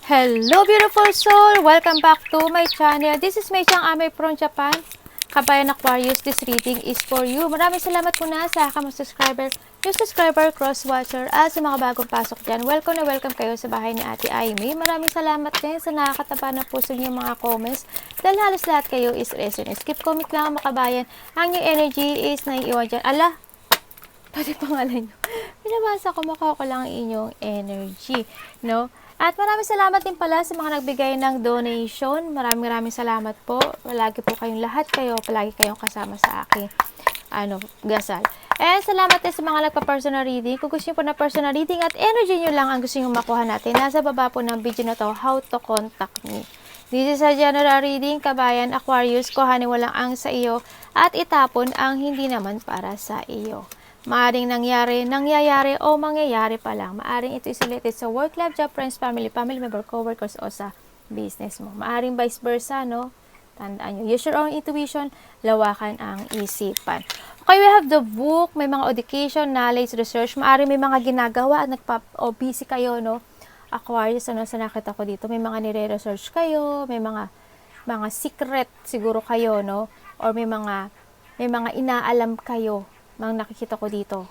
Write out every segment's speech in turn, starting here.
Hello beautiful soul! Welcome back to my channel. This is Mei Chang Ame from Japan. Kabayan Aquarius, this reading is for you. Maraming salamat muna sa aking subscriber, new subscriber, cross-watcher, at sa mga bagong pasok dyan. Welcome na welcome kayo sa bahay ni Ate Aimee. Maraming salamat din sa nakakataba ng puso niyo mga comments. Dahil halos lahat kayo is resin. Skip comment lang mga kabayan. Ang yung energy is naiiwan dyan. Ala! Pati pangalan nyo. Pinabasa ko, makuha ko lang ang inyong energy. No? At maraming salamat din pala sa mga nagbigay ng donation. Maraming salamat po. Palagi po kayong lahat kayo. Palagi kayong kasama sa aking gasal. And salamat din sa mga nagpa-personal reading. Kung gusto nyo po na personal reading at energy nyo lang ang gusto nyo makuha natin, nasa baba po ng video na to, how to contact me. This is a general reading, kabayan, Aquarius, kuhanin walang ang sa iyo at itapon ang hindi naman para sa iyo. Maaring nangyayari o mangyayari pa lang. Maaring ito isolated sa work, life, job, friends, family member, co-workers o sa business mo. Maaring vice versa, no? Tandaan nyo. Use your own intuition, lawakan ang isipan. Okay, we have the book. May mga education, knowledge, research. Maaring may mga ginagawa at busy kayo, no? Aquarius, sa nakita ko dito. May mga nire-research kayo, may mga secret siguro kayo, no? Or may mga inaalam kayo. Mang nakikita ko dito.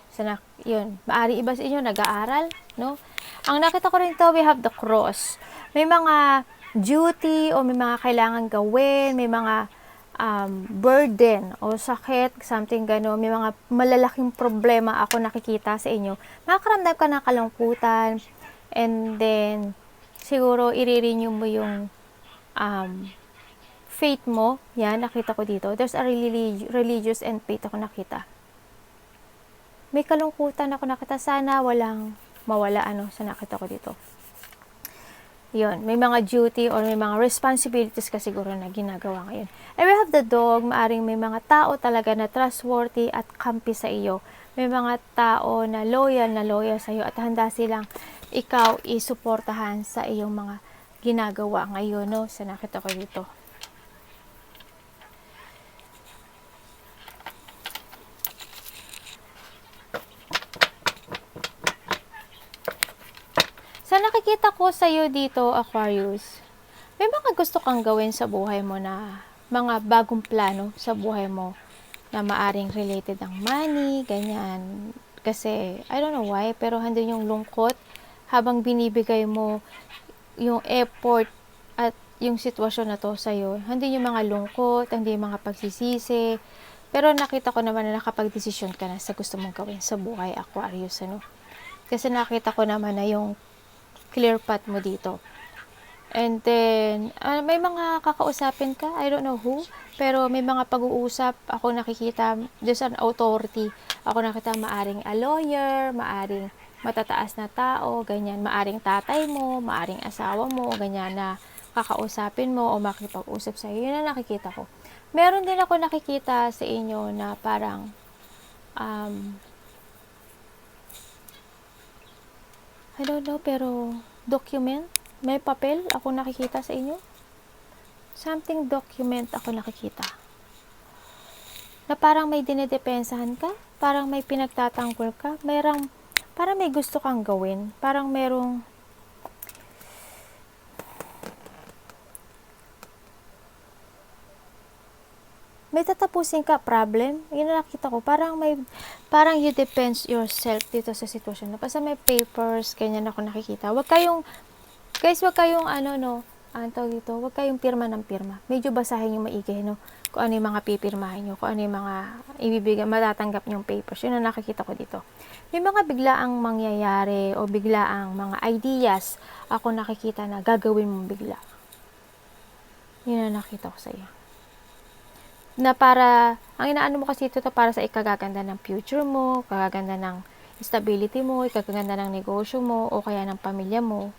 Yun. Maari iba sa inyo, nag-aaral, no? Ang nakita ko rin ito, we have the cross. May mga duty o may mga kailangan gawin, may mga burden o sakit, something gano'n. May mga malalaking problema ako nakikita sa inyo. Makakaramdam ka ng kalungkutan and then siguro i-renew mo yung faith mo. Yan, nakita ko dito. There's a religious and faith ako nakita. May kalungkutan ako nakita, sana walang mawala sa nakita ko dito. Yun, may mga duty or may mga responsibilities ka siguro na ginagawa ngayon. And we have the dog, maaring may mga tao talaga na trustworthy at kampi sa iyo. May mga tao na loyal sa iyo at handa silang ikaw isuportahan sa iyong mga ginagawa ngayon, no? Sa nakita ko dito. Sa nakikita ko sa iyo dito, Aquarius, may mga gusto kang gawin sa buhay mo na mga bagong plano sa buhay mo na maaring related ang money, ganyan. Kasi, I don't know why, pero handun yung lungkot habang binibigay mo yung effort at yung sitwasyon na to sa iyo. Handun yung mga lungkot, handun yung mga pagsisisi. Pero nakita ko naman na nakapag-desisyon ka na sa gusto mong gawin sa buhay, Aquarius, ano? Kasi nakita ko naman na yung clear path mo dito. And then, may mga kakausapin ka, I don't know who, pero may mga pag-uusap, ako nakikita, just an authority, ako nakita maaring a lawyer, maaring matataas na tao, ganyan, maaring tatay mo, maaring asawa mo, ganyan na kakausapin mo o makipag-usap sa iyo, yun ang nakikita ko. Meron din ako nakikita sa inyo na parang, I don't know, pero document, may papel ako nakikita sa inyo. Something document ako nakikita. Na parang may dinedepensahan ka, parang may pinagtatanggol ka, parang may gusto kang gawin, parang merong may tatapusin ka problem. Yun na nakita ko. Parang you depends yourself dito sa sitwasyon. Na basta may papers, ganyan ako nakikita. Wag kayong wag kayong pirma ng pirma. Medyo basahin yung maigi, no? Kung ano yung mga pipirmahin nyo, kung ano yung mga ibibigay, matatanggap yung papers. Yun na nakikita ko dito. May mga biglaang mangyayari o biglaang mga ideas ako nakikita na gagawin mong bigla. Yun na nakita ko sa iyo. Na para, ang inaano mo kasi ito para sa ikagaganda ng future mo, ikagaganda ng stability mo, ikagaganda ng negosyo mo, o kaya ng pamilya mo,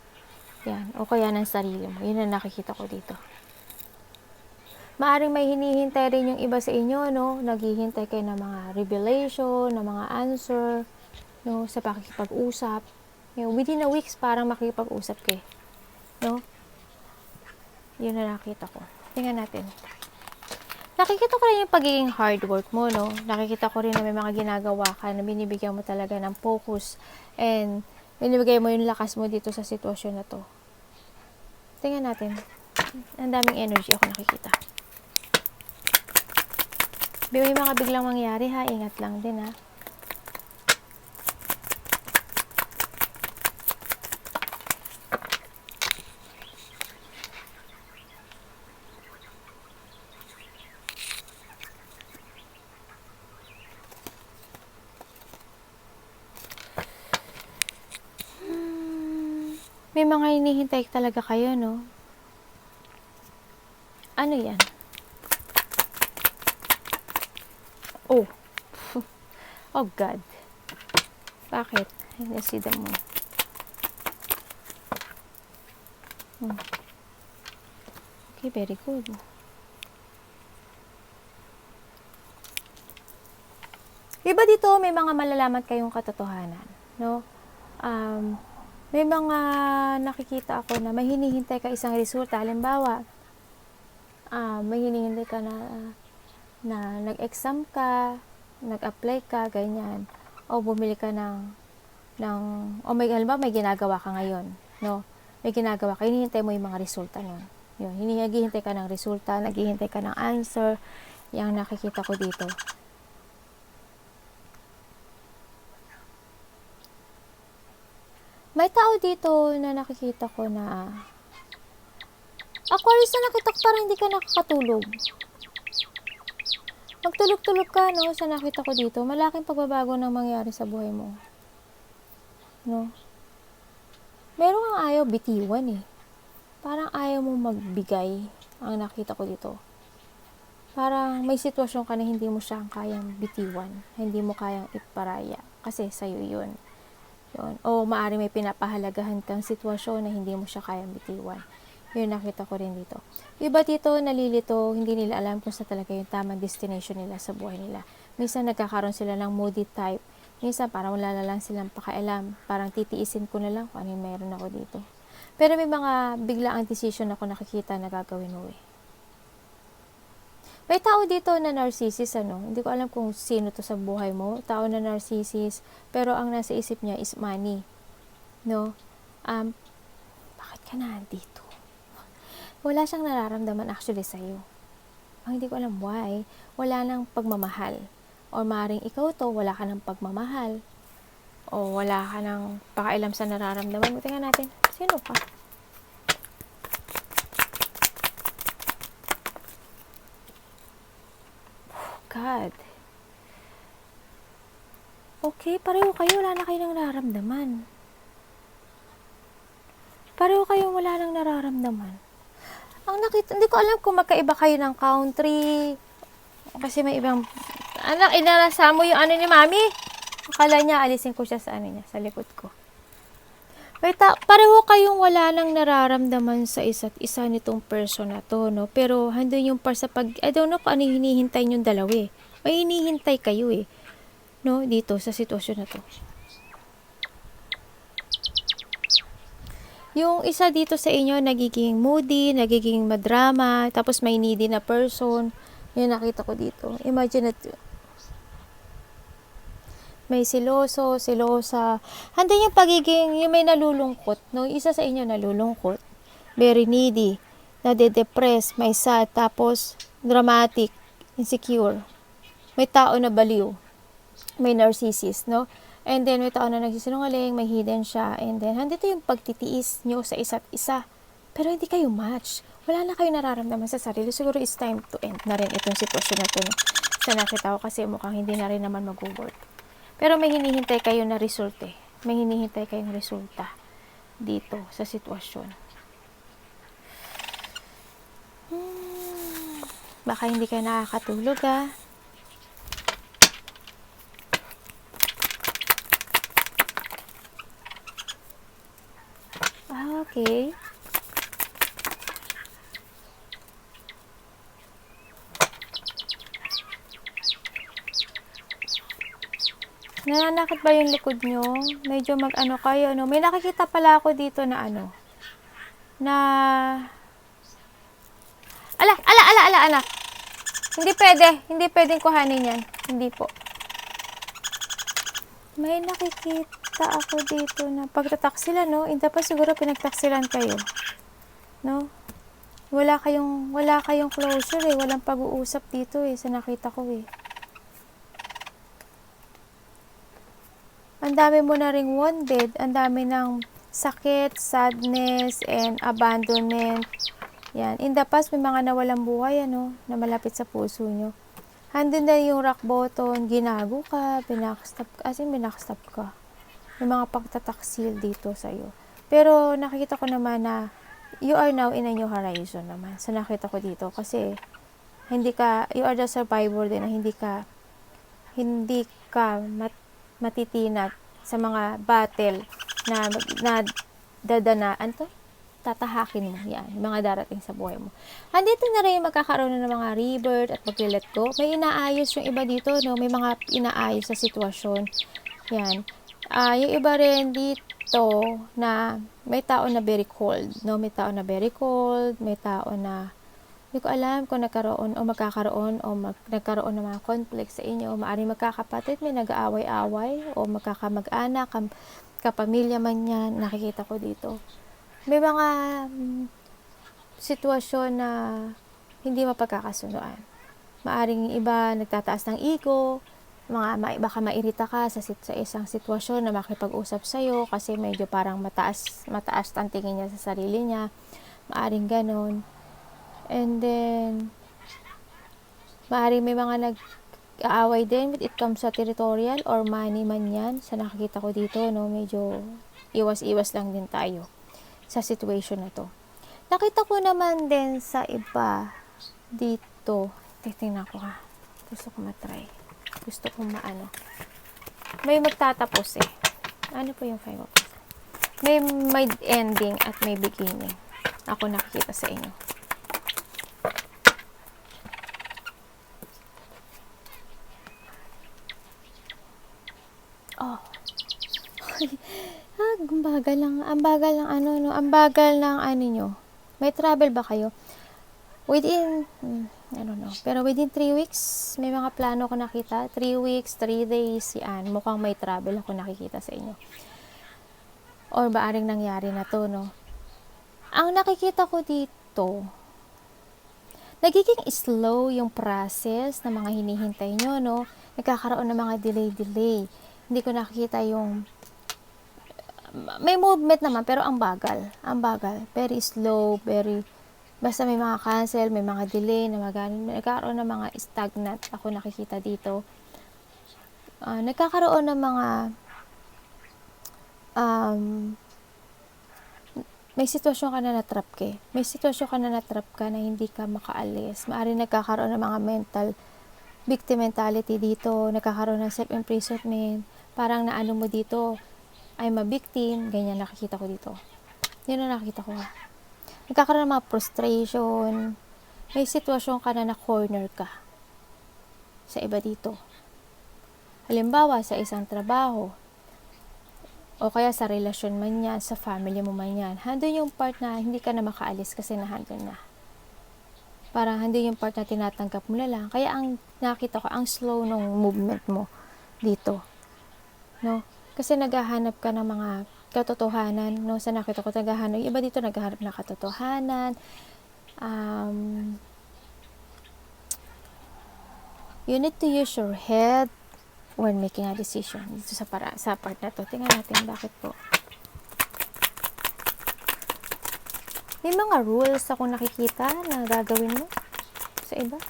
yan, o kaya ng sarili mo. Yun ang nakikita ko dito. Maaring may hinihintay rin yung iba sa inyo, no? Naghihintay kayo ng mga revelation, ng mga answer, no? Sa pakikipag-usap. Within a weeks, parang makikipag-usap kayo, no? Yun ang nakita ko. Tingnan natin. Nakikita ko rin yung pagiging hard work mo, no? Nakikita ko rin na may mga ginagawa ka na binibigyan mo talaga ng focus and binibigay mo yung lakas mo dito sa sitwasyon na to. Tingnan natin. Ang daming energy ako nakikita. May mga biglang mangyari ha. Ingat lang din ha. May mga hinihintay talaga kayo, no? Ano yan? Oh. Oh, God. Bakit? Let's see the moon. Okay, very good. Iba dito, may mga malalaman kayong katotohanan, no? May mga nakikita ako na may hinihintay ka isang resulta. Halimbawa, may hinihintay ka na nag-exam ka, nag-apply ka, ganyan. O bumili ka o halimbawa may ginagawa ka ngayon, no? May ginagawa ka, hinihintay mo yung mga resulta nun. Yun, naghihintay ka ng resulta, naghihintay ka ng answer. Yang nakikita ko dito. May tao dito na nakikita ko na Aquarius na nakita ko parang hindi ka nakakatulog. Magtulog-tulog ka, no? Sa nakita ko dito, malaking pagbabago nang mangyari sa buhay mo. No? Meron kang ayaw bitiwan eh. Parang ayaw mo magbigay ang nakita ko dito. Parang may sitwasyon ka na hindi mo siya kayang bitiwan. Hindi mo kayang iparaya. Kasi sa'yo yun. O maaari may pinapahalagahan kang sitwasyon na hindi mo siya kayang bitiwan. Yun nakita ko rin dito. Iba dito nalilito, hindi nila alam kung sa talaga yung tamang destination nila sa buhay nila. Minsan nagkakaroon sila ng moody type. Minsan parang wala na lang silang pakailam. Parang titiisin ko na lang kung ano yung meron ako dito. Pero may mga biglaang decision ako nakikita na gagawin mo eh. May tao dito na narcissist, ano? Hindi ko alam kung sino to sa buhay mo. Tao na narcissist, pero ang nasa isip niya is money. No? Bakit ka nandito? Wala siyang nararamdaman actually sa'yo. Hindi ko alam why. Wala nang pagmamahal. O maring ikaw to, wala ka ng pagmamahal. O wala ka ng pakailam sa nararamdaman mo. Tingnan natin. Sino ka? God. Okay, pareho kayo, wala na kayo nang nararamdaman. Pareho kayong wala nang nararamdaman. Ang nakita, hindi ko alam kung magkaiba kayo ng country. Kasi may ibang, anak, inarasa mo yung ano ni mami. Akala niya, alisin ko siya sa ano niya, sa likod ko. Pareho kayong wala nang nararamdaman sa isa't isa nitong person na to, no? Pero handun yung sa I don't know kung ano hinihintay nyong dalawa eh. May hinihintay kayo eh, no? Dito, sa sitwasyon na to. Yung isa dito sa inyo, nagiging moody, nagiging madrama, tapos may needy na person. Yung nakita ko dito. Imagine it. May siloso, silosa. Handun yung pagiging, yung may nalulungkot, no? Isa sa inyo nalulungkot. Very needy. Nade-depress, may sad, tapos dramatic, insecure. May tao na baliw. May narcissist, no? And then, may tao na nagsisinungaling, may hidden siya. And then, handito yung pagtitiis nyo sa isa't isa. Pero hindi kayo match. Wala na kayo nararamdaman sa sarili. Siguro it's time to end na rin itong sitwasyon na ito. No? Sa nakita ko kasi mukhang hindi na rin naman mag-work. Pero may hinihintay kayo na result eh. May hinihintay kayong resulta dito sa sitwasyon. Baka hindi kayo nakakatulog ah. Okay. Nananakit ba yung likod nyo? Medyo mag-ano kayo, no? May nakikita pala ako dito na ano. Na... Ala. Hindi pwede. Hindi pwedeng kuhanin yan. Hindi po. May nakikita ako dito na pagtataksilan, no? Hindi pa siguro pinagtaksilan kayo. No? Wala kayong closure eh. Walang pag-uusap dito eh, sa nakita ko eh. Ang dami mo na ring wounded, ang dami ng sakit, sadness, and abandonment. Yan. In the past, may mga nawalang buhay, ano, na malapit sa puso nyo. Handun na yung rock bottom, ginago ka, binakstap ka. May mga pagtataksil dito sa'yo. Pero nakikita ko naman na you are now in a new horizon naman. So nakita ko dito kasi you are the survivor din na hindi ka matitinag sa mga battle na dadanaan to, tatahakin mo yan, mga darating sa buhay mo. Andito na rin magkakaroon na ng mga rebirth at mag-let go. May inaayos yung iba dito, no? May mga inaayos sa sitwasyon. Yan. Yung iba rin dito na may tao na very cold, no? May tao na very cold, may tao na hindi ko alam kung nagkaroon o magkakaroon o nagkaroon ng mga conflict sa inyo. Maaaring magkakapatid, may nag-aaway-away o magkakamag-anak, kapamilya man yan, nakikita ko dito. May mga sitwasyon na hindi mapagkakasunduan. Maaring iba nagtataas ng ego, baka mairita ka sa isang sitwasyon na makipag-usap sa'yo kasi medyo parang mataas ang tingin niya sa sarili niya. Maaring ganon. And then, maaaring may mga nag-aaway din when it comes sa territorial or money man yan. Sa nakikita ko dito, no, medyo iwas-iwas lang din tayo sa situation na to. Nakita ko naman din sa iba dito. Titingnan ko ha. Gusto ko matry. Gusto kong maano. May magtatapos eh. Ano po yung 5 of Cups? May ending at may beginning. Ako nakikita sa inyo. Oh. Ang bagal ng ano nyo. May travel ba kayo? Within, I don't know. Pero within 3 weeks, may mga plano ko nakita. 3 weeks, 3 days, yan. Mukhang may travel ako nakikita sa inyo. Or baaring nangyari na to, no? Ang nakikita ko dito, nagiging slow yung process ng mga hinihintay nyo, no? Nagkakaroon ng mga delay. Hindi ko nakikita yung may movement naman pero ang bagal, very slow, basta may mga cancel, may mga delay na nagkakaroon ng mga stagnant ako nakikita dito. Nagkakaroon ng mga may sitwasyon ka na natrap ka na hindi ka makaalis. Maaaring nagkakaroon ng mga victim mentality dito, nagkakaroon ng self-imprisonment, parang naano mo dito, I'm a victim, ganyan nakikita ko dito. Yun ang nakikita ko. Nagkakaroon ng mga frustration, may sitwasyon ka na corner ka sa iba dito. Halimbawa, sa isang trabaho, o kaya sa relasyon man yan, sa family mo man yan, handun yung part na hindi ka na makaalis kasi nahandun na. Parang handun yung part na tinatanggap mo na lang. Kaya ang nakita ko, ang slow ng movement mo dito. No? Kasi naghahanap ka ng mga katotohanan, no? Sa nakita ko, yung iba dito naghahanap ng katotohanan. You need to use your head when making a decision. Dito sa part na to. Tingnan natin bakit po. May mga rules akong nakikita na gagawin mo sa iba.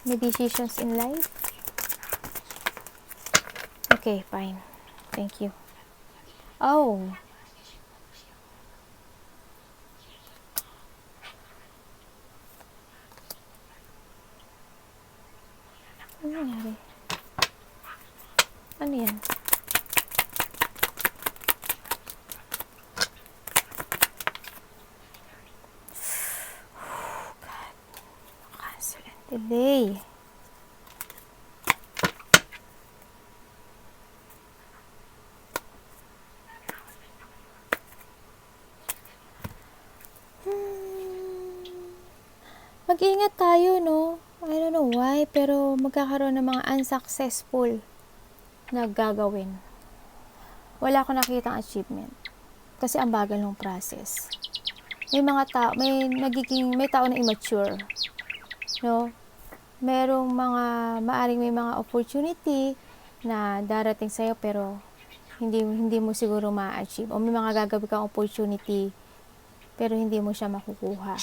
May decisions in life. Okay, fine. Thank you. Oh. Ano nangyari? Ano yan? Oh, God. Cancel and delay. Mag-ingat tayo, no? I don't know why, pero magkakaroon ng mga unsuccessful na gagawin. Wala akong nakitang achievement. Kasi ang bagal ng process. may tao na immature, no? Merong maaring may mga opportunity na darating sa'yo pero hindi mo siguro ma-achieve, o may mga gagawin kang opportunity pero hindi mo siya makukuha.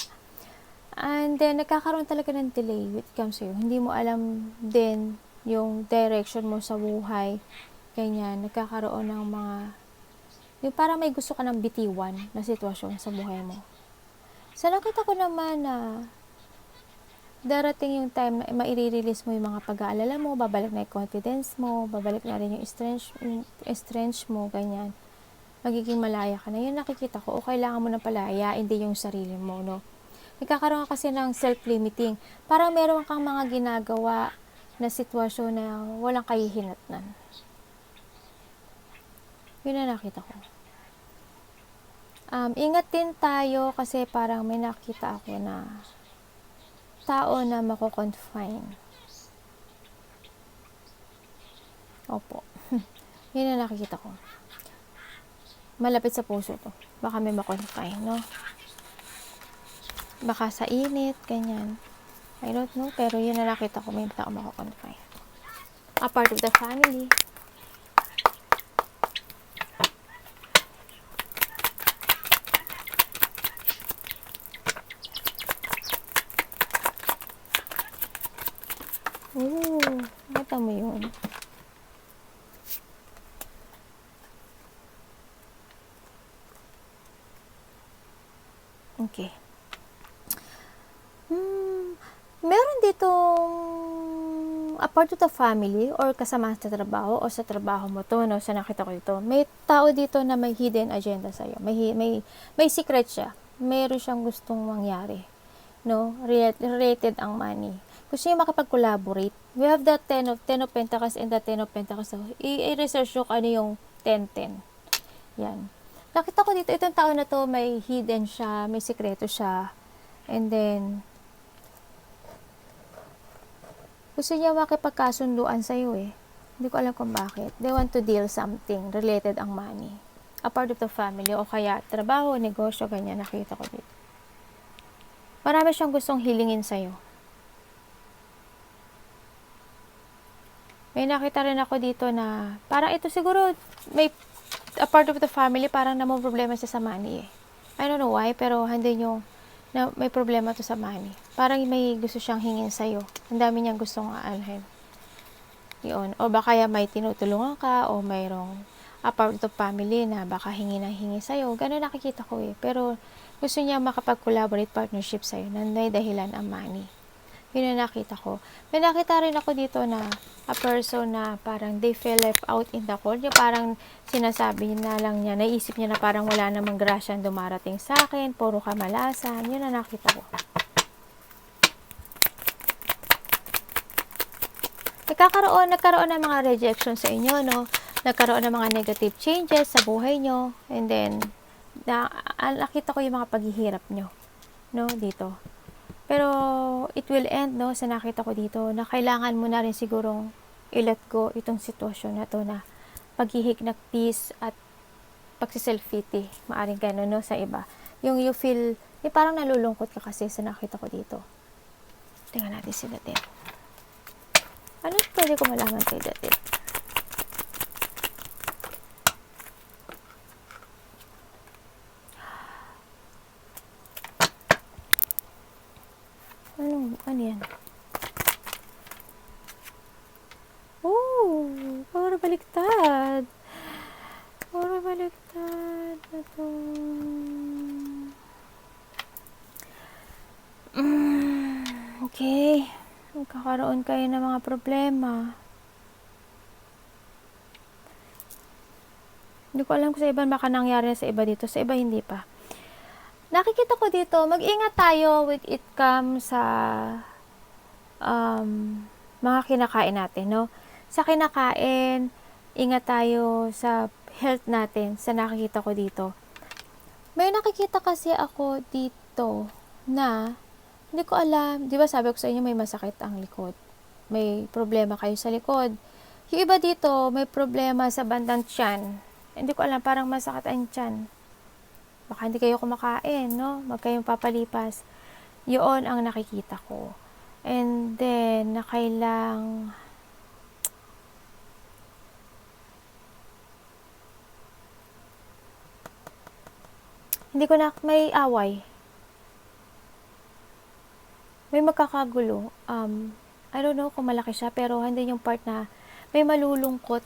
And then, nagkakaroon talaga ng delay when it comes sa'yo. Hindi mo alam din yung direction mo sa buhay. Ganyan, nagkakaroon ng yung parang may gusto ka ng bitiwan na sitwasyon sa buhay mo. So, nakita ko naman na darating yung time na maire-release mo yung mga pag-aalala mo, babalik na yung confidence mo, babalik na rin yung strength mo, ganyan. Magiging malaya ka na. Yun nakikita ko, o kailangan mo na palayain din yung sarili mo, no? Nagkakaroon ka kasi ng self-limiting. Parang meron kang mga ginagawa na sitwasyon na walang kahihinatnan. Yun na nakita ko. Ingat din tayo kasi parang may nakita ako na tao na mako-confine. Opo. Yun na nakikita ko. Malapit sa puso to. Baka may mako-confine, no? Baka sa init, ganyan. I don't know, pero yun na nakita ko, may tao mako-confine. A part of the family. Nakita mo yun? Okay. Meron ditong a part of the family or kasama sa trabaho o sa trabaho mo to, no? Sa nakita ko dito. May tao dito na may hidden agenda sa'yo. May secret siya. Meron siyang gustong mangyari. No? Related ang money. Gusto niya makapag-collaborate. We have the 10 of Pentacles and the 10 of Pentacles. So, i-research nyo kung ano yung 10-10. Yan. Nakita ko dito, itong tao na to, may hidden siya, may sikreto siya. And then, gusto niya makipagkasunduan sa'yo eh. Hindi ko alam kung bakit. They want to deal something related ang money. A part of the family o kaya trabaho, negosyo, ganyan. Nakita ko dito. Marami siyang gustong hilingin sa'yo. May nakita rin ako dito na parang ito siguro may a part of the family parang namang problema siya sa money eh. I don't know why, pero hindi nyo na may problema to sa money. Parang may gusto siyang hingin sa'yo. Ang dami niyang gustong aalhin. Yun. O baka may tinutulungan ka o mayroong a part of the family na baka hingi na hingi sa'yo. Ganun nakikita ko eh. Pero gusto niya makapag-collaborate partnership sa'yo na may dahilan ang money. Yun na nakita ko. May nakita rin ako dito na a person na parang they feel left out in the cold. Yung parang sinasabi na lang niya, naisip niya na parang wala namang grasyang dumarating sa akin, puro kamalasan. Yun na nakita ko. Nagkaroon ng mga rejection sa inyo, no? Nagkaroon ng mga negative changes sa buhay nyo. And then, nakita ko yung mga paghihirap nyo, no? Dito. Pero, it will end, no? Sa nakita ko dito, na kailangan mo na rin sigurong i-let go itong sitwasyon na to na paghihignak peace at pagsiself-pity. Maaring gano'n, no? Sa iba. Yung you feel, parang nalulungkot ka kasi sa nakita ko dito. Tingnan natin si Datit. Ano pwede ko malaman kay Datit? Ano yan? Oh, puro baliktad. Puro baliktad. Ito. Okay. Magkakaroon kayo ng mga problema. Hindi ko alam kung sa iba baka nangyari na sa iba dito. Sa iba hindi pa. Nakikita ko dito, mag-ingat tayo when it comes sa mga kinakain natin, no? Sa kinakain, ingat tayo sa health natin, sa nakikita ko dito. May nakikita kasi ako dito na, hindi ko alam, di ba sabi ko sa inyo may masakit ang likod. May problema kayo sa likod. Yung iba dito, may problema sa bandang tiyan. Hindi ko alam, parang masakit ang tiyan. Baka hindi kayo kumakain, no? Wag kayong papalipas. Yun ang nakikita ko. And then, nakailang hindi ko na, may away. May magkakagulo. I don't know kung malaki siya, pero hindi yung part na may malulungkot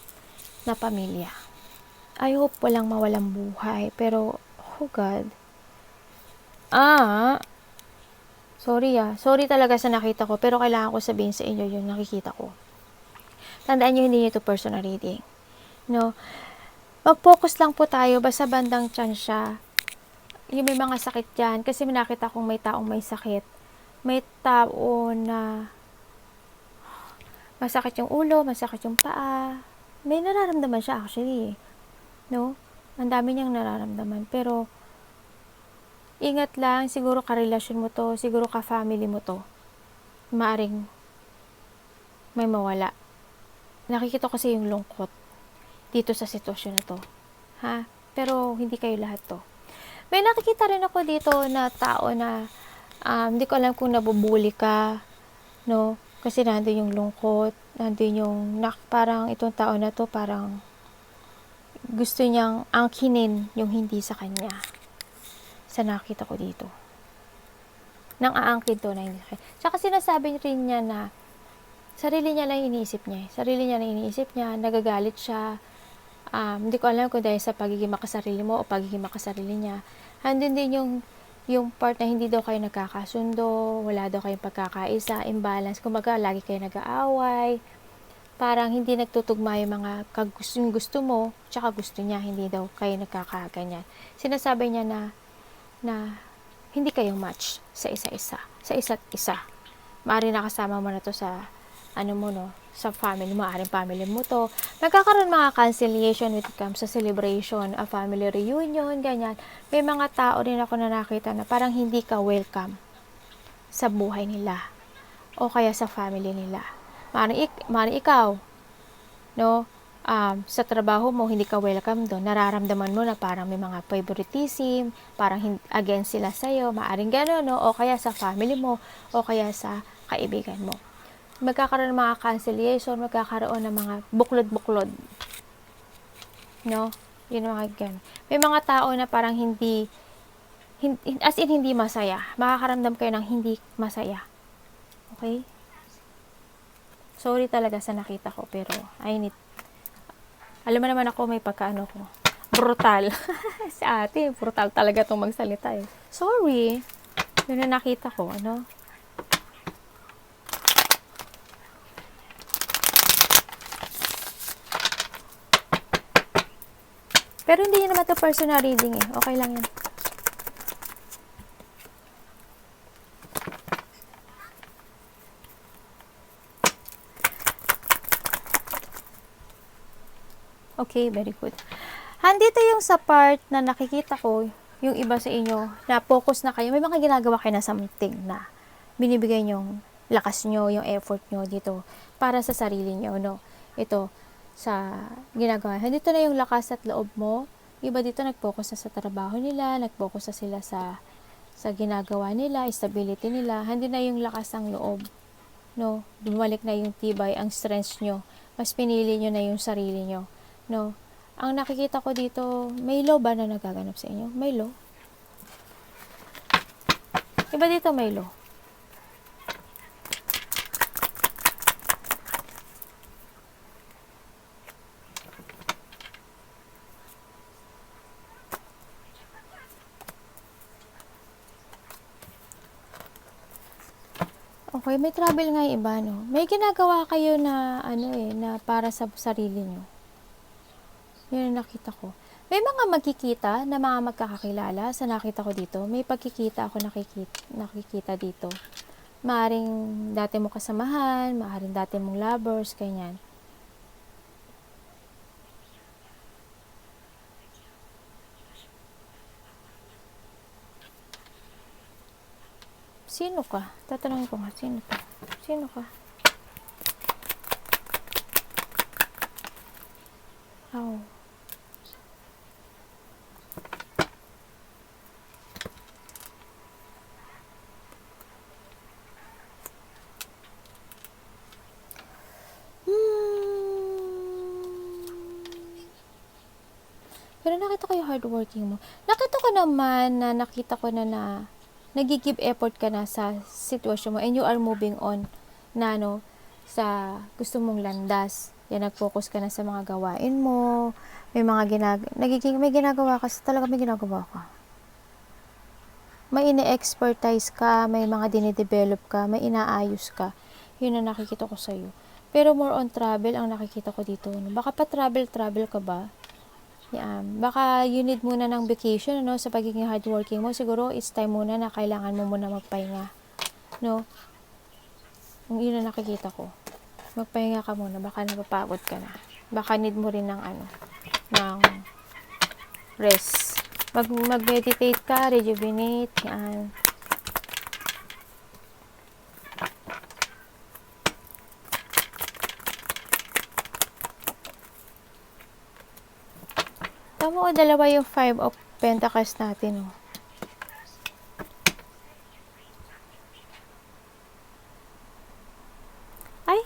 na pamilya. I hope walang mawalang buhay. Pero, oh God. Sorry talaga sa nakita ko, pero kailangan ko sabihin sa inyo yung nakikita ko. Tandaan nyo, hindi nyo ito personal reading. No? Mag-focus lang po tayo, basta bandang tiyan siya. Yung may mga sakit dyan, kasi nakita kong may taong may sakit. May tao na masakit yung ulo, masakit yung paa. May nararamdaman siya actually. No? Ang dami niyang nararamdaman. Pero, ingat lang, siguro karelasyon mo to, siguro ka-family mo to. Maaring may mawala. Nakikita ko kasi yung lungkot dito sa sitwasyon na to. Ha? Pero, hindi kayo lahat to. May nakikita rin ako dito na tao na hindi ko alam kung nabubuli ka, no? Kasi nandun yung lungkot, nandun yung parang itong tao na to parang gusto niyang angkinin yung hindi sa kanya. Sa nakita ko dito. Nang aangkin to na hindi sa kanya. Tsaka sinasabi rin niya na sarili niya lang iniisip niya. Sarili niya lang iniisip niya, nagagalit siya. Hindi ko alam kung dahil sa pagiging makasarili mo o pagiging makasarili niya. Andun din yung part na hindi daw kayo nagkakasundo, wala daw kayong pagkakaisa, imbalance, kumbaga lagi kayo nag-aaway, parang hindi nagtutugma yung mga yung gusto mo, tsaka gusto niya, hindi daw kayo nagkakaganyan. Sinasabi niya na hindi kayo match sa isa-isa, sa isa't isa. Maaari nakasama mo na to sa ano mo, no, sa family mo, aaring family mo to. Nagkakaroon mga cancellation when it comes sa celebration, a family reunion, ganyan. May mga tao din ako na nakita na parang hindi ka welcome sa buhay nila o kaya sa family nila. Maaaring ikaw, no, sa trabaho mo, hindi ka welcome doon. Nararamdaman mo na parang may mga favoritism, parang against sila sa'yo, maaaring gano'n, no, o kaya sa family mo, o kaya sa kaibigan mo. Magkakaroon ng mga cancellation, magkakaroon ng mga buklod-buklod. No? Yun mga ganun. May mga tao na parang hindi as in hindi masaya. Makakaramdam kayo ng hindi masaya. Okay? Sorry talaga sa nakita ko, pero alam mo naman ako, may pagkaano ko. Brutal. Si ate, brutal talaga itong magsalita eh. Sorry. Yun na nakita ko, ano? Pero hindi yun naman ito personal reading eh. Okay lang yan. Okay, very good. Handito yung sa part na nakikita ko, yung iba sa inyo, na focus na kayo. May mga ginagawa kayo na something na binibigay yung lakas nyo, yung effort nyo dito para sa sarili nyo, no? Ito, sa ginagawa. Dito na yung lakas at loob mo. Iba dito nag-focus na sa trabaho nila, nag-focus na sila sa ginagawa nila, stability nila. Hindi na yung lakas ng loob. No, bumalik na yung tibay, ang strength nyo. Mas pinili nyo na yung sarili nyo. No, ang nakikita ko dito, may low ba na nagaganap sa inyo? May low. Iba dito may low. Okay, may travel nga yung iba, no? May ginagawa kayo na, na para sa sarili nyo. Yun ang nakita ko. May mga magkikita na mga magkakakilala sa nakita ko dito. May pagkikita ako nakikita dito. Maaring dati mo kasamahan, maaring dati mong lovers, ganyan. Sino ka? Tatanungin ko nga, sino ka? Sino ka? Oh. hardworking mo. Nakita ko naman na nag-give effort ka na sa sitwasyon mo and you are moving on na sa gusto mong landas. Yan, nag-focus ka na sa mga gawain mo. May ginagawa ka, talaga may ginagawa ka. May ine-expertise ka, may mga dine-develop ka, may inaayos ka. Yun ang nakikita ko sa'yo. Pero more on travel ang nakikita ko dito. Baka pa travel ka ba? Yan. Baka you need muna ng vacation, sa pagiging hardworking mo. Siguro, it's time muna na kailangan mo muna magpahinga. Yun ang nakikita ko. Magpahinga ka muna. Baka napapagod ka na. Baka need mo rin ng rest. Mag-meditate ka, rejuvenate, yan. Tama o, dalawa yung 5 of Pentacles natin, Ay!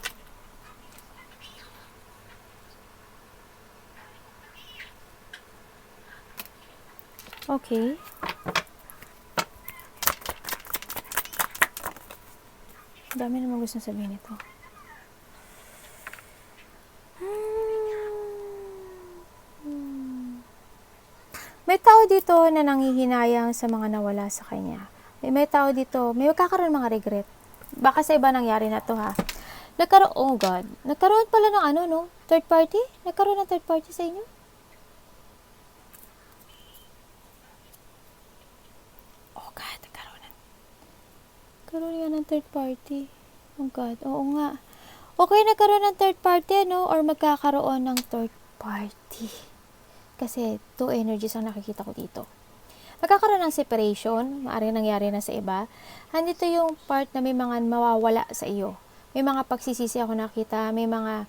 Okay. Dami naman gusto sabihin ito. May tao dito na nanghihinayang sa mga nawala sa kanya. May tao dito, may magkakaroon mga regret. Baka sa iba nangyari na to, ha. Oh God. Nagkaroon pala ng third party? Nagkaroon ng third party sa inyo? Nagkaroon yan ng third party. Oh God, oo nga. Okay, nagkaroon ng third party, or magkakaroon ng third party. Kasi, two energies ang nakikita ko dito. Magkakaroon ng separation, maaaring nangyari na sa iba. Andito yung part na may mga mawawala sa iyo. May mga pagsisisi ako nakita, may mga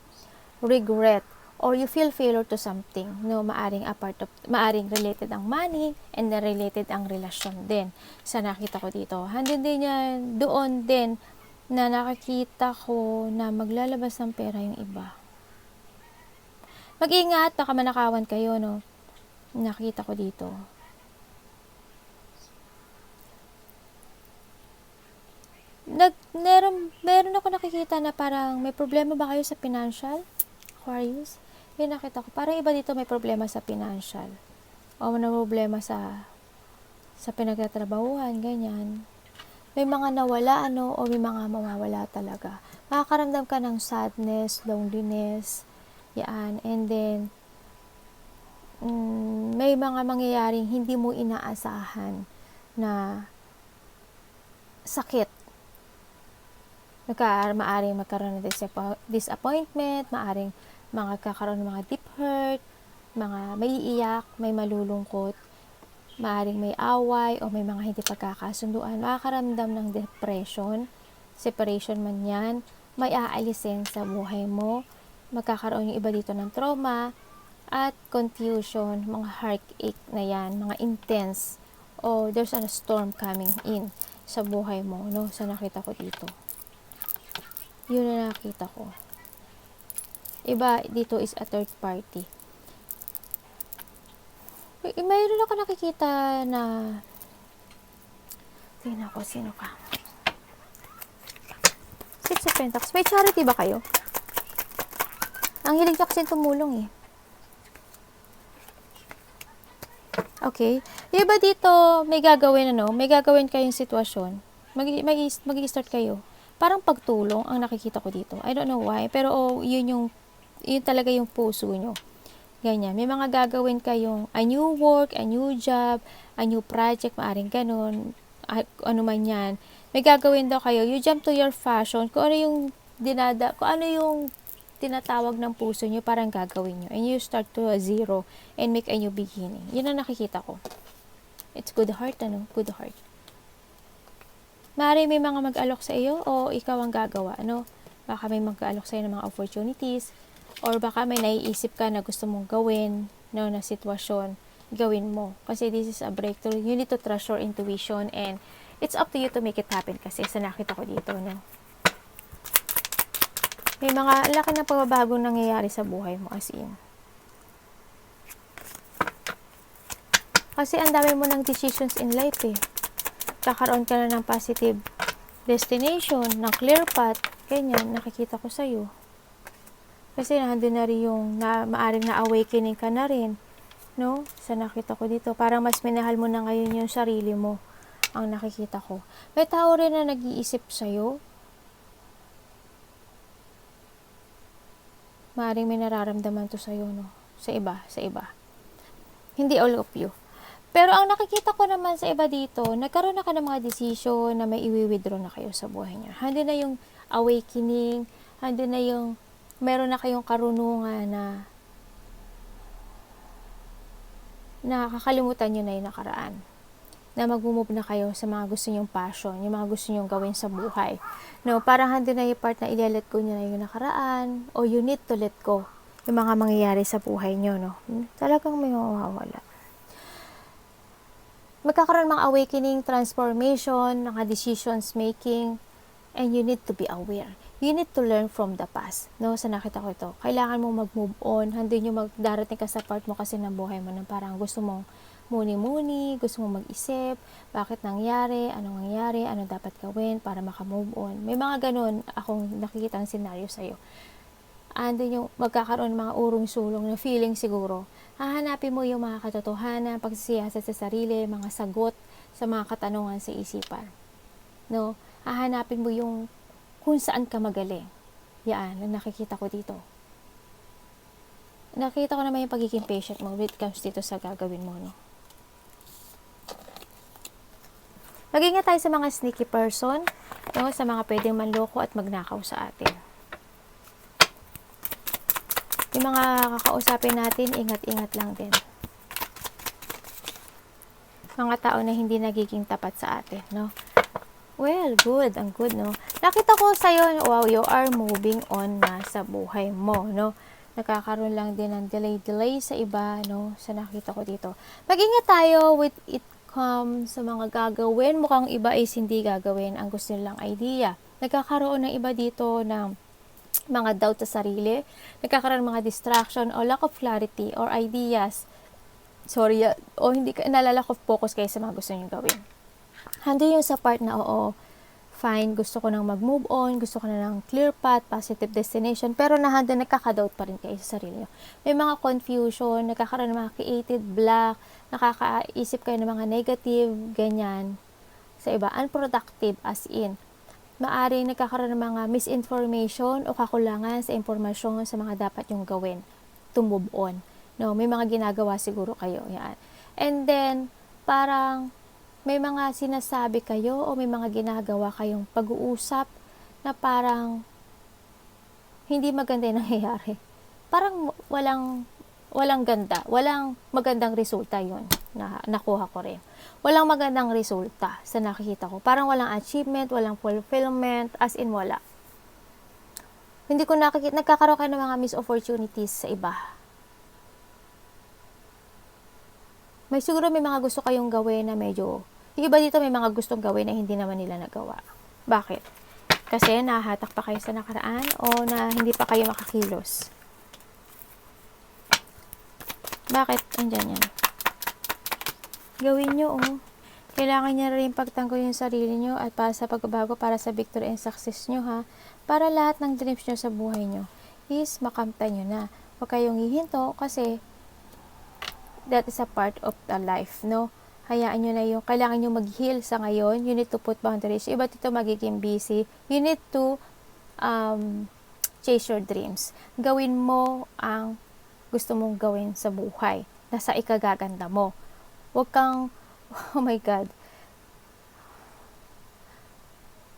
regret, or you feel failure to something, maaring related ang money, and then related ang relasyon din sa nakita ko dito. Handin din yan, doon din na nakakita ko na maglalabas ng pera yung iba. Mag-ingat, baka manakawan kayo, nakita ko dito. Meron ako nakikita na parang may problema ba kayo sa financial, Aquarius? Yung nakita ko, parang iba dito may problema sa financial. O may problema sa pinagtatrabahuhan, ganyan. May mga nawala, o may mga mawawala talaga. Makakaramdam ka ng sadness, loneliness, yan. And then, may mga mangyayaring hindi mo inaasahan na sakit. Maaring magkaroon ng disappointment, maaring magkakaroon ng mga deep hurt, mga maiiyak, may malulungkot, maaring may away o may mga hindi pagkakasunduan, makakaramdam ng depression, separation man yan, may aalisin sa buhay mo, magkakaroon yung iba dito ng trauma, at confusion, mga heartache na yan, mga intense, there's a storm coming in sa buhay mo, sa nakita ko dito. Yun na nakita ko. Iba dito is a third party. Mayroon ako nakikita na tingnan ko, sino ka? Six of Pentacles. May charity ba kayo? Ang hilig niya kasi tumulong Okay. Iba dito, may gagawin may gagawin kayong sitwasyon. Mag-i-start kayo. Parang pagtulong ang nakikita ko dito. I don't know why, pero yun talaga yung puso nyo. Ganyan. May mga gagawin kayong a new work, a new job, a new project, maaring ganun, ano man yan. May gagawin daw kayo. You jump to your fashion. Kung ano yung tinatawag ng puso nyo, parang gagawin nyo. And you start to a zero and make a new beginning. Yun ang nakikita ko. It's good heart, Good heart. Maaring may mga mag-alok sa iyo o ikaw ang gagawa, Baka may mag-alok sa iyo ng mga opportunities or baka may naiisip ka na gusto mong gawin, na sitwasyon, gawin mo. Kasi this is a breakthrough. You need to trust your intuition and it's up to you to make it happen kasi sa nakita ko dito, May mga laki na pagbabagong nangyayari sa buhay mo as in. Kasi ang dami mo ng decisions in life eh. Kakaroon ka na ng positive destination, ng clear path, ganyan, nakikita ko sa'yo. Kasi nandun na rin yung maaring na-awakening ka na rin, no? Sa nakita ko dito, parang mas minahal mo na ngayon yung sarili mo, ang nakikita ko. May tao rin na nag-iisip sa'yo. Maaring may nararamdaman to sa'yo, no? Sa iba. Hindi all of you. Pero ang nakikita ko naman sa iba dito, nagkaroon na ka ng mga decision na may i-withdraw na kayo sa buhay niyo. Hando na yung awakening, hando na yung meron na kayong karunungan na nakakalimutan nyo na yung nakaraan. Na mag-move na kayo sa mga gusto nyong passion, yung mga gusto nyong gawin sa buhay. No, parang hando na yung part na i-let go nyo na yung nakaraan, o you need to let go yung mga mangyayari sa buhay nyo, no? Talagang may mawawala. Magkakaroon mga awakening, transformation, mga decisions making, and you need to be aware. You need to learn from the past. No, sa nakita ko ito. Kailangan mong mag-move on. Handun yung magdarating ka sa part mo kasi ng buhay mo na parang gusto mong muni-muni, gusto mong mag-isip, bakit nangyari, anong nangyari, ano dapat gawin para maka-move on. May mga ganun akong nakikita ng scenario sa'yo. Andun yung magkakaroon mga urong-sulong na feeling siguro. Hahanapin mo yung mga katotohanan, pagsisiyasat sa sarili, mga sagot sa mga katanungan sa isipan. No? Hahanapin mo yung kung saan ka magaling. Yan, nakikita ko dito. Nakita ko naman yung pagiging patient mo when it comes dito sa gagawin mo, no? Mag-ingat tayo sa mga sneaky person, no? Sa mga pwedeng manloko at magnakaw sa atin. Yung mga kakausapin natin, ingat-ingat lang din. Mga tao na hindi nagiging tapat sa atin, no? Well, good. Ang good, no? Nakita ko sa'yo, wow, you are moving on na sa buhay mo, no? Nakakaroon lang din ng delay sa iba, no? Sa nakita ko dito. Mag-ingat tayo with it comes sa mga gagawin. Mukhang iba is hindi gagawin ang gusto nilang idea. Nagkakaroon ng iba dito ng mga doubt sa sarili. Nagkakaroon ng mga distraction o lack of clarity or ideas. O hindi ka nalala ko focus kayo sa mga gusto nyo gawin. Hando yung sa part na, oo, fine, gusto ko nang mag-move on, gusto ko na ng clear path, positive destination, pero nahanda, nakaka-doubt pa rin kayo sa sarili nyo. May mga confusion, nakakaroon ng mga created block, nakakaisip kayo ng mga negative, ganyan, sa iba, unproductive as in. Maaring nagkakaroon ng mga misinformation o kakulangan sa impormasyon sa mga dapat yung gawin to move on. No, may mga ginagawa siguro kayo, yan. And then, parang, may mga sinasabi kayo o may mga ginagawa kayong pag-uusap na parang hindi maganda yung nangyayari. Parang walang ganda. Walang magandang resulta yun na nakuha ko rin. Walang magandang resulta sa nakikita ko. Parang walang achievement, walang fulfillment, as in wala. Hindi ko nakikita, nagkakaroon kayo ng mga missed opportunities sa iba. May siguro may mga gusto kayong gawin na medyo yung iba dito may mga gustong gawin na hindi naman nila nagawa. Bakit? Kasi nahahatak pa kayo sa nakaraan o na hindi pa kayo makakilos. Bakit? Andyan yan. Gawin nyo, oh. Kailangan nyo rin pagtanggol yung sarili nyo at para sa pagbabago, para sa victory and success nyo, ha. Para lahat ng dreams nyo sa buhay nyo is makamtan nyo na. Huwag kayong hihinto kasi that is a part of the life, no? Hayaan nyo na yung, kailangan nyo mag-heal sa ngayon. You need to put boundaries. Iba dito magiging busy. You need to chase your dreams. Gawin mo ang gusto mong gawin sa buhay. Nasa ikagaganda mo. Huwag kang, oh my God.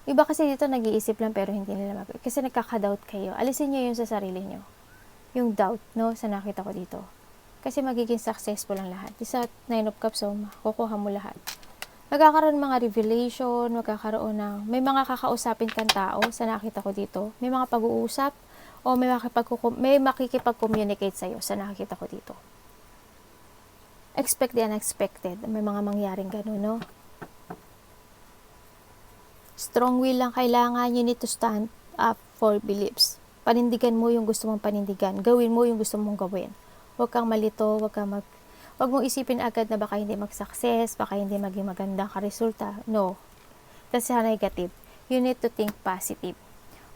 Iba kasi dito nag-iisip lang pero hindi nila mag- kasi nagkaka-doubt kayo. Alisin nyo yun sa sarili nyo. Yung doubt, no? Sa nakita ko dito. Kasi magiging successful ang lahat. Sa 9 of Cups, so makukuha mo lahat. Magkakaroon mga revelation, magkakaroon ng, may mga kakausapin kang tao sa nakita ko dito. May mga pag-uusap o may makikipag-communicate sa'yo sa nakita ko dito. Expect the unexpected. May mga mangyaring gano'n, no? Strong will lang kailangan. You need to stand up for beliefs. Panindigan mo yung gusto mong panindigan. Gawin mo yung gusto mong gawin. Huwag kang malito, huwag Huwag mong isipin agad na baka hindi mag-success, baka hindi maging magandang resulta. No. That's negative. You need to think positive.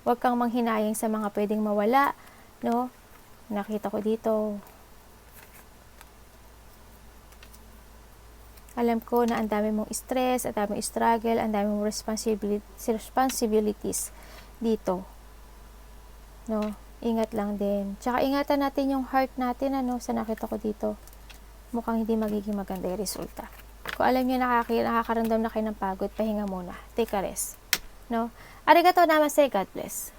Huwag kang manghinayang sa mga pwedeng mawala, no? Nakita ko dito. Alam ko na ang dami mong stress, ang dami mong struggle, ang dami mong responsibilities dito. No? Ingat lang din. Tsaka ingatan natin yung heart natin, ano, sa nakita ko dito. Mukhang hindi magiging maganda yung resulta. Kung alam niyo nakakaramdam na kayo ng pagod, pahinga muna. Take a rest. No? Arigatou namaste. God bless.